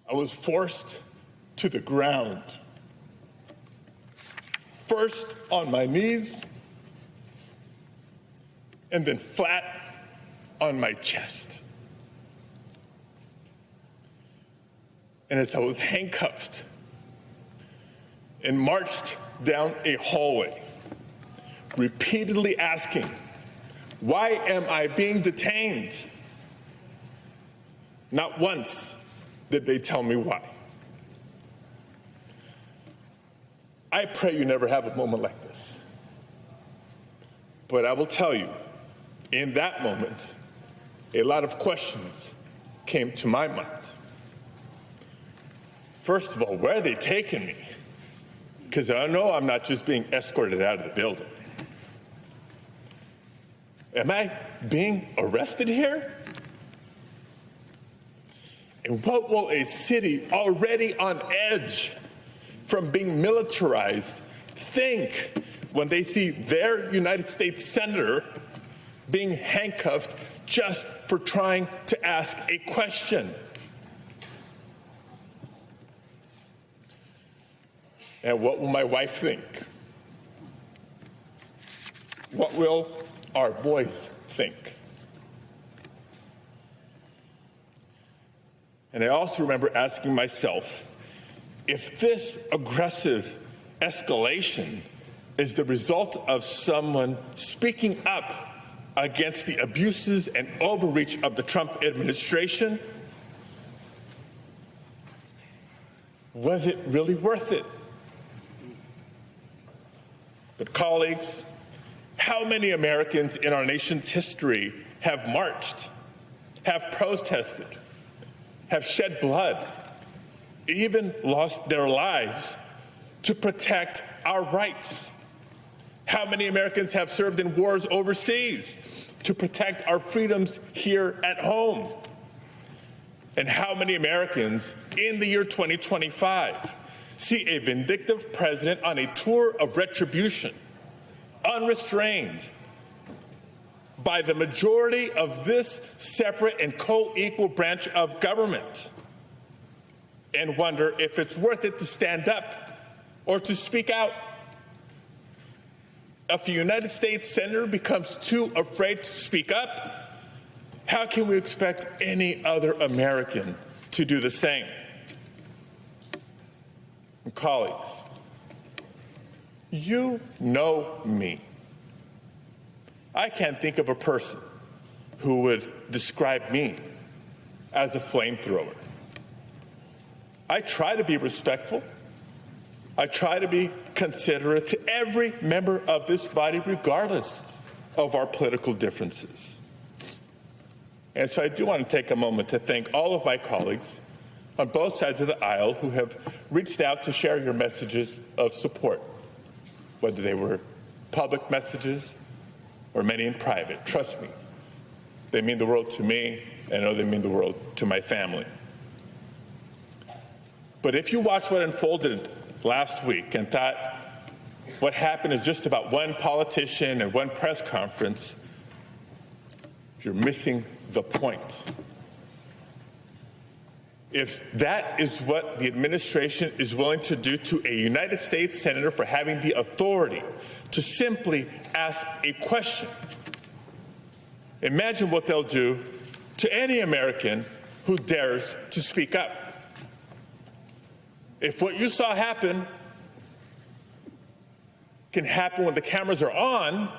I was forced to the ground. First on my knees, and then flat on my chest. And as I was handcuffed and marched down a hallway, repeatedly asking, why am I being detained? Not once did they tell me why. I pray you never have a moment like this. But I will tell you, in that moment, a lot of questions came to my mind. First of all, where are they taking me? Because I know I'm not just being escorted out of the building. Am I being arrested here? And what will a city already on edge from being militarized think when they see their United States senator being handcuffed just for trying to ask a question? And what will my wife think? What will our boys think? And I also remember asking myself, if this aggressive escalation is the result of someone speaking up against the abuses and overreach of the Trump administration, was it really worth it? But colleagues, how many Americans in our nation's history have marched, have protested, have shed blood, even lost their lives to protect our rights? How many Americans have served in wars overseas to protect our freedoms here at home? And how many Americans in the year 2025 see a vindictive president on a tour of retribution, unrestrained by the majority of this separate and co-equal branch of government, and wonder if it's worth it to stand up or to speak out? If a United States senator becomes too afraid to speak up, how can we expect any other American to do the same? And colleagues, you know me. I can't think of a person who would describe me as a flamethrower. I try to be respectful. I try to be considerate to every member of this body, regardless of our political differences. And so I do want to take a moment to thank all of my colleagues on both sides of the aisle who have reached out to share your messages of support, whether they were public messages or many in private. Trust me, they mean the world to me, and I know they mean the world to my family. But if you watched what unfolded last week and thought what happened is just about one politician and one press conference, you're missing the point. If that is what the administration is willing to do to a United States senator for having the authority to simply ask a question, imagine what they'll do to any American who dares to speak up. If what you saw happen can happen when the cameras are on,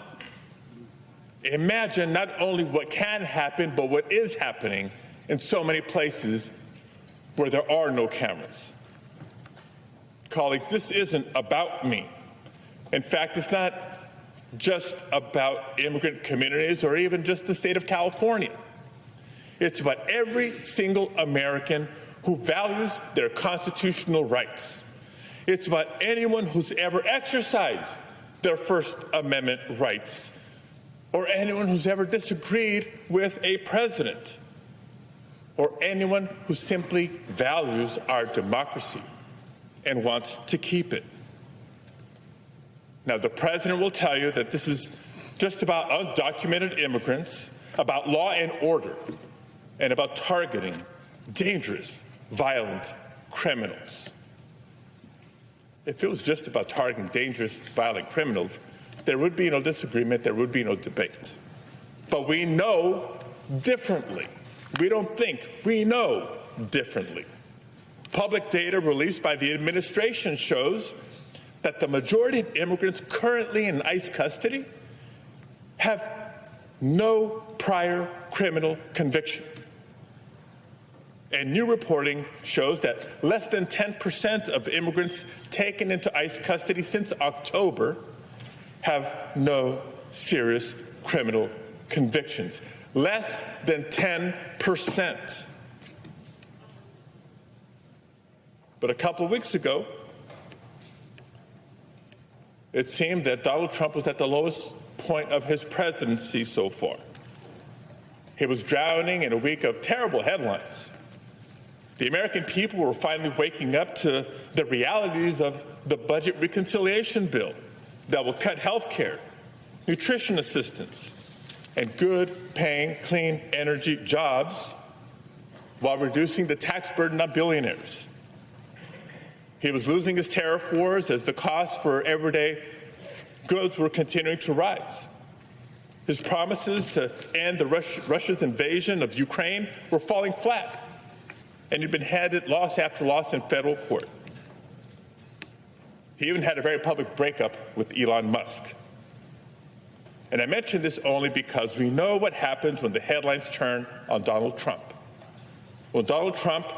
imagine not only what can happen, but what is happening in so many places where there are no cameras. Colleagues, this isn't about me. In fact, it's not just about immigrant communities or even just the state of California. It's about every single American who values their constitutional rights. It's about anyone who's ever exercised their First Amendment rights, or anyone who's ever disagreed with a president, or anyone who simply values our democracy and wants to keep it. Now, the president will tell you that this is just about undocumented immigrants, about law and order, and about targeting dangerous violent criminals. If it was just about targeting dangerous, violent criminals, there would be no disagreement, there would be no debate. But we know differently. We don't think, we know differently. Public data released by the administration shows that the majority of immigrants currently in ICE custody have no prior criminal conviction. And new reporting shows that less than 10% of immigrants taken into ICE custody since October have no serious criminal convictions. Less than 10%. But a couple of weeks ago, it seemed that Donald Trump was at the lowest point of his presidency so far. He was drowning in a week of terrible headlines. The American people were finally waking up to the realities of the budget reconciliation bill that will cut health care, nutrition assistance, and good-paying clean energy jobs while reducing the tax burden on billionaires. He was losing his tariff wars as the costs for everyday goods were continuing to rise. His promises to end Russia's invasion of Ukraine were falling flat, and he'd been handed loss after loss in federal court. He even had a very public breakup with Elon Musk. And I mention this only because we know what happens when the headlines turn on Donald Trump. When Donald Trump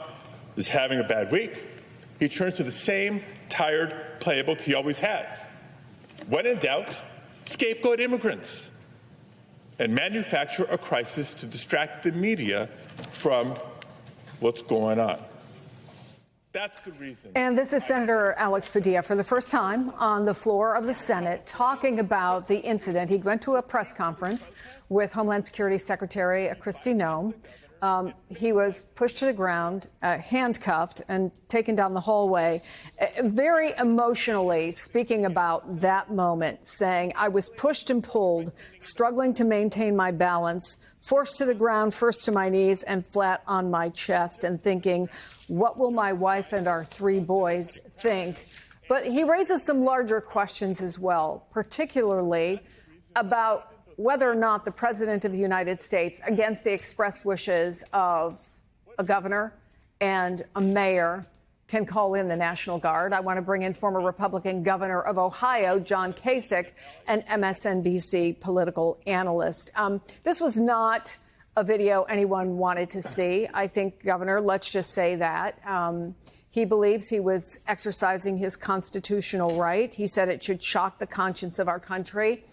is having a bad week, he turns to the same tired playbook he always has. When in doubt, scapegoat immigrants and manufacture a crisis to distract the media from what's going on. That's the reason. And this is Senator Alex Padilla for the first time on the floor of the Senate talking about the incident. He went to a press conference with Homeland Security Secretary Kristi Noem. He was pushed to the ground, handcuffed, and taken down the hallway, very emotionally speaking about that moment, saying, "I was pushed and pulled, struggling to maintain my balance, forced to the ground, first to my knees and flat on my chest, and thinking, what will my wife and our 3 boys think?" But he raises some larger questions as well, particularly about whether or not the president of the United States, against the expressed wishes of a governor and a mayor, can call in the National Guard. I want to bring in former Republican governor of Ohio, John Kasich, an MSNBC political analyst. This was not a video anyone wanted to see. I think, Governor, let's just say that. He believes he was exercising his constitutional right. He said it should shock the conscience of our country.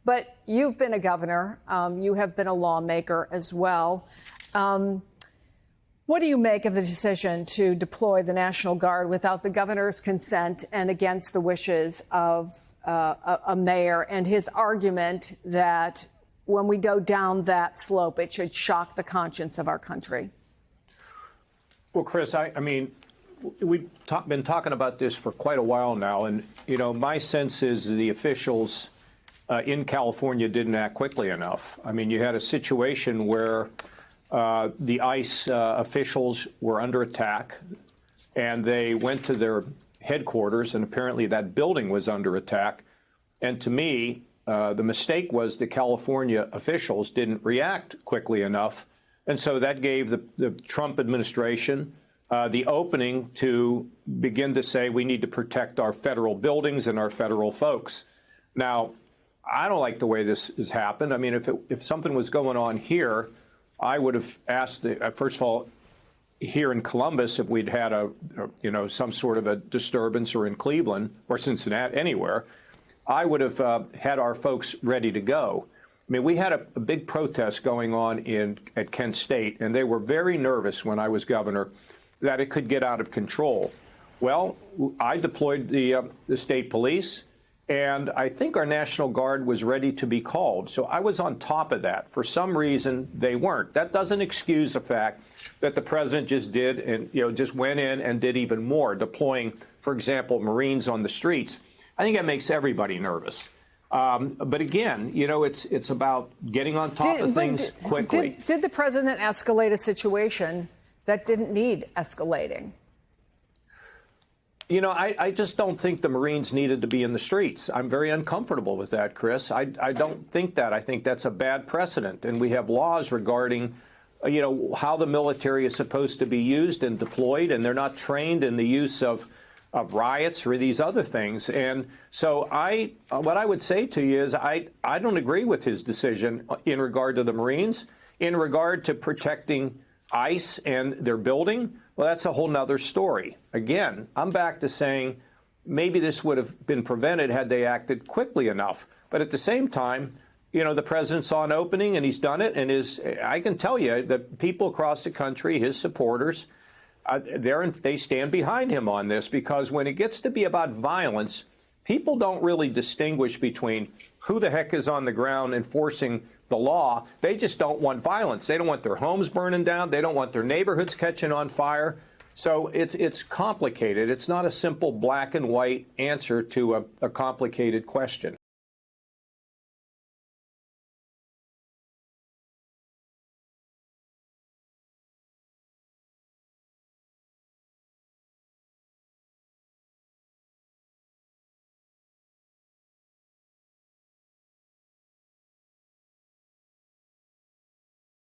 But you've been a governor. You have been a lawmaker as well. What do you make of the decision to deploy the National Guard without the governor's consent and against the wishes of a mayor, and his argument that when we go down that slope, it should shock the conscience of our country? Well, Chris, I mean, we've been talking about this for quite a while now. And, you know, my sense is the officials in California didn't act quickly enough. I mean, you had a situation where the ICE officials were under attack, and they went to their headquarters, and apparently that building was under attack. And to me, the mistake was the California officials didn't react quickly enough. And so that gave the Trump administration the opening to begin to say we need to protect our federal buildings and our federal folks. Now, I don't like the way this has happened. I mean, if something was going on here, I would have asked, first of all, here in Columbus, if we'd had some sort of a disturbance, or in Cleveland or Cincinnati, anywhere, I would have had our folks ready to go. I mean, we had a big protest going on at Kent State, and they were very nervous when I was governor that it could get out of control. Well, I deployed the state police, and I think our National Guard was ready to be called. So I was on top of that. For some reason, they weren't. That doesn't excuse the fact that the president just did, and just went in and did even more, deploying, for example, Marines on the streets. I think that makes everybody nervous. But again, it's about getting on top of things quickly. Did the president escalate a situation that didn't need escalating? You know, I just don't think the Marines needed to be in the streets. I'm very uncomfortable with that, Chris. I don't think that. I think that's a bad precedent. And we have laws regarding, you know, how the military is supposed to be used and deployed, and they're not trained in the use of riots or these other things. And so what I would say to you is I don't agree with his decision in regard to the Marines. In regard to protecting ICE and their building, well, that's a whole nother story. Again, I'm back to saying maybe this would have been prevented had they acted quickly enough. But at the same time, you know, the president saw an opening and he's done it. And I can tell you that people across the country, his supporters, they stand behind him on this, because when it gets to be about violence, people don't really distinguish between who the heck is on the ground enforcing the law. They just don't want violence. They don't want their homes burning down. They don't want their neighborhoods catching on fire. So it's complicated. It's not a simple black and white answer to a complicated question.